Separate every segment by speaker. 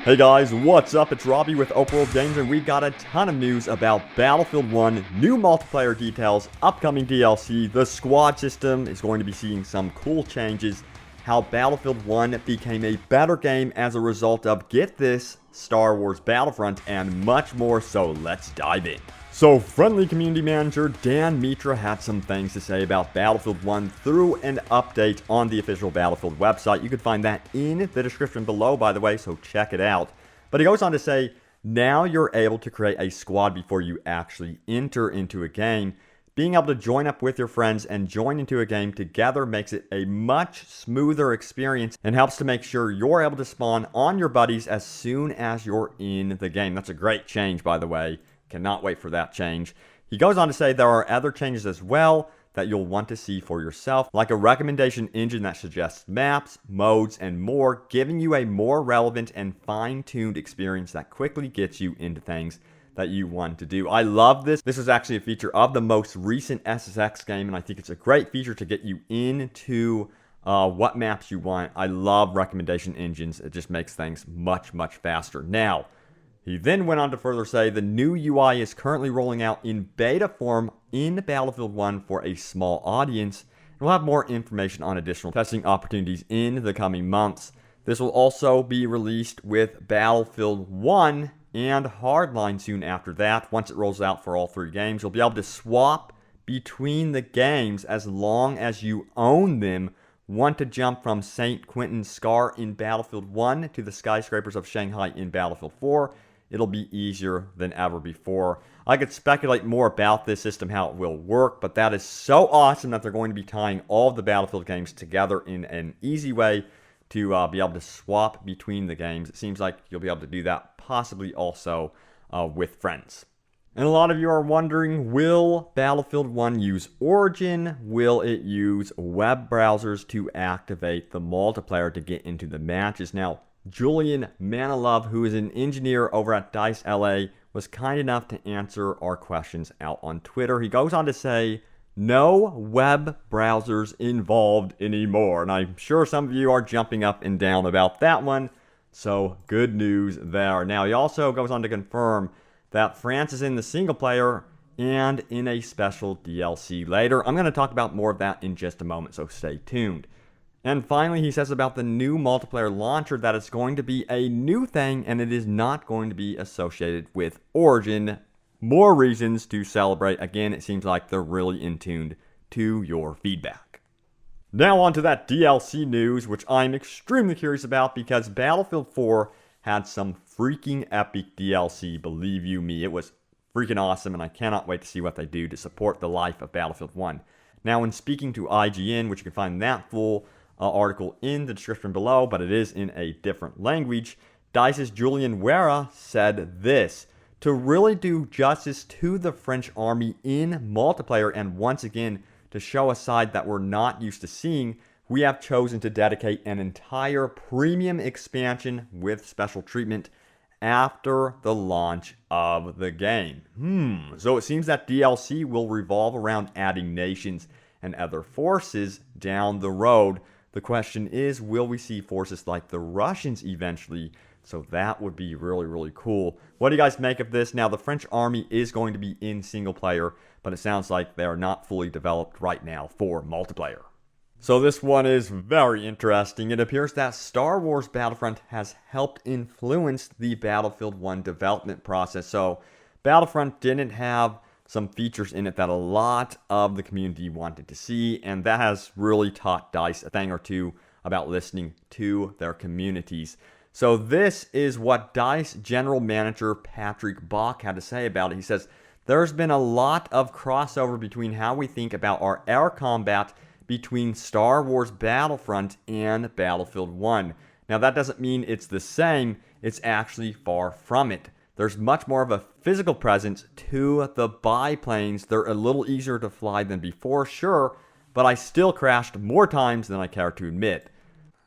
Speaker 1: Hey guys, what's up? It's Robbie with Open World Games, and we've got a ton of news about Battlefield 1, new multiplayer details, upcoming DLC, the squad system is going to be seeing some cool changes, how Battlefield 1 became a better game as a result of, get this, Star Wars Battlefront, and much more, so let's dive in. So, friendly community manager Dan Mitra had some things to say about Battlefield 1 through an update on the official Battlefield website. You can find that in the description below, by the way, so check it out. But he goes on to say, now you're able to create a squad before you actually enter into a game. Being able to join up with your friends and join into a game together makes it a much smoother experience and helps to make sure you're able to spawn on your buddies as soon as you're in the game. That's a great change, by the way. Cannot wait for that change. He goes on to say there are other changes as well that you'll want to see for yourself, like a recommendation engine that suggests maps, modes, and more, giving you a more relevant and fine-tuned experience that quickly gets you into things that you want to do. I love this. This is actually a feature of the most recent SSX game, and I think it's a great feature to get you into what maps you want. I love recommendation engines. It just makes things much, much faster. Now, he then went on to further say the new UI is currently rolling out in beta form in Battlefield 1 for a small audience. We'll have more information on additional testing opportunities in the coming months. This will also be released with Battlefield 1 and Hardline soon after that. Once it rolls out for all three games, you'll be able to swap between the games as long as you own them. Want to jump from St. Quentin's Scar in Battlefield 1 to the skyscrapers of Shanghai in Battlefield 4? It'll be easier than ever before. I could speculate more about this system, how it will work, but that is so awesome that they're going to be tying all of the Battlefield games together in an easy way to be able to swap between the games. It seems like you'll be able to do that possibly also with friends. And a lot of you are wondering, will Battlefield 1 use Origin? Will it use web browsers to activate the multiplayer to get into the matches? Now, Julian Manilov, who is an engineer over at DICE LA, was kind enough to answer our questions out on Twitter. He goes on to say, no web browsers involved anymore. And I'm sure some of you are jumping up and down about that one. So good news there. Now, he also goes on to confirm that France is in the single player and in a special DLC later. I'm going to talk about more of that in just a moment, so stay tuned. And finally, he says about the new multiplayer launcher that it's going to be a new thing and it is not going to be associated with Origin. More reasons to celebrate. Again, it seems like they're really in tune to your feedback. Now on to that DLC news, which I'm extremely curious about because Battlefield 4 had some freaking epic DLC, believe you me. It was freaking awesome and I cannot wait to see what they do to support the life of Battlefield 1. Now, in speaking to IGN, which you can find that full article in the description below, but it is in a different language, DICE's Julian Wera said this: to really do justice to the French army in multiplayer and once again to show a side that we're not used to seeing, we have chosen to dedicate an entire premium expansion with special treatment after the launch of the game. So it seems that DLC will revolve around adding nations and other forces down the road. The question is, will we see forces like the Russians eventually? So that would be really, really cool. What do you guys make of this? Now, the French army is going to be in single player, but it sounds like they are not fully developed right now for multiplayer. So this one is very interesting. It appears that Star Wars Battlefront has helped influence the Battlefield 1 development process. So Battlefront didn't have some features in it that a lot of the community wanted to see, and that has really taught DICE a thing or two about listening to their communities. So this is what DICE General Manager Patrick Bach had to say about it. He says, there's been a lot of crossover between how we think about our air combat between Star Wars Battlefront and Battlefield 1. Now that doesn't mean it's the same, it's actually far from it. There's much more of a physical presence to the biplanes. They're a little easier to fly than before, sure, but I still crashed more times than I care to admit.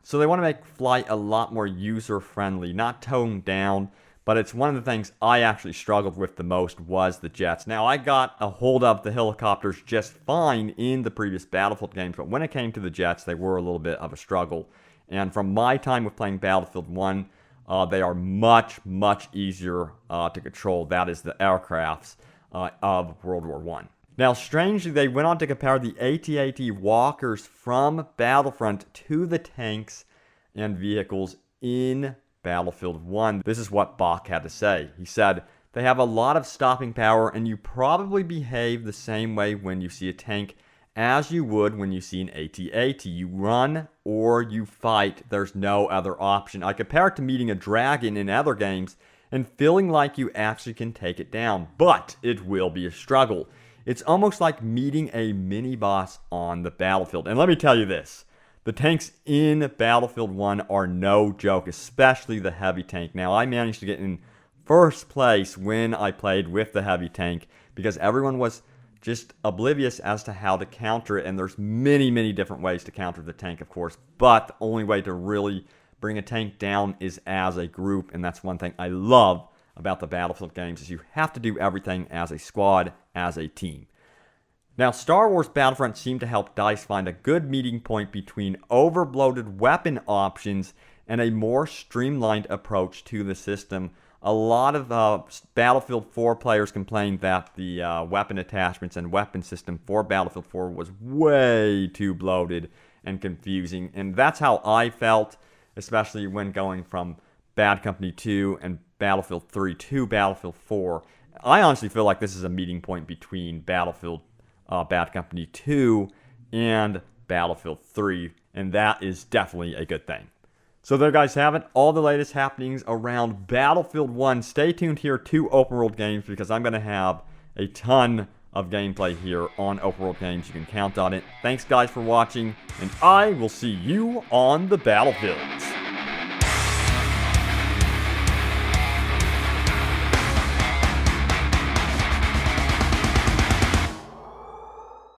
Speaker 1: So they want to make flight a lot more user-friendly, not toned down, but it's one of the things I actually struggled with the most was the jets. Now, I got a hold of the helicopters just fine in the previous Battlefield games, but when it came to the jets, they were a little bit of a struggle. And from my time with playing Battlefield 1, they are much, much easier to control. That is the aircrafts of World War I. Now, strangely, they went on to compare the AT-AT walkers from Battlefront to the tanks and vehicles in Battlefield 1. This is what Bach had to say. He said, "They have a lot of stopping power, and you probably behave the same way when you see a tank as you would when you see an AT-AT. You run or you fight. There's no other option. I compare it to meeting a dragon in other games and feeling like you actually can take it down, but it will be a struggle. It's almost like meeting a mini-boss on the battlefield." And let me tell you this. The tanks in Battlefield 1 are no joke, especially the heavy tank. Now, I managed to get in first place when I played with the heavy tank because everyone was just oblivious as to how to counter it, and there's many, many different ways to counter the tank, of course, but the only way to really bring a tank down is as a group, and that's one thing I love about the Battlefield games, is you have to do everything as a squad, as a team. Now, Star Wars Battlefront seemed to help DICE find a good meeting point between overbloated weapon options and a more streamlined approach to the system. A lot of Battlefield 4 players complained that the weapon attachments and weapon system for Battlefield 4 was way too bloated and confusing. And that's how I felt, especially when going from Bad Company 2 and Battlefield 3 to Battlefield 4. I honestly feel like this is a meeting point between Battlefield Bad Company 2 and Battlefield 3. And that is definitely a good thing. So there, guys, have it. All the latest happenings around Battlefield 1. Stay tuned here to Open World Games because I'm going to have a ton of gameplay here on Open World Games. You can count on it. Thanks, guys, for watching, and I will see you on the battlefields.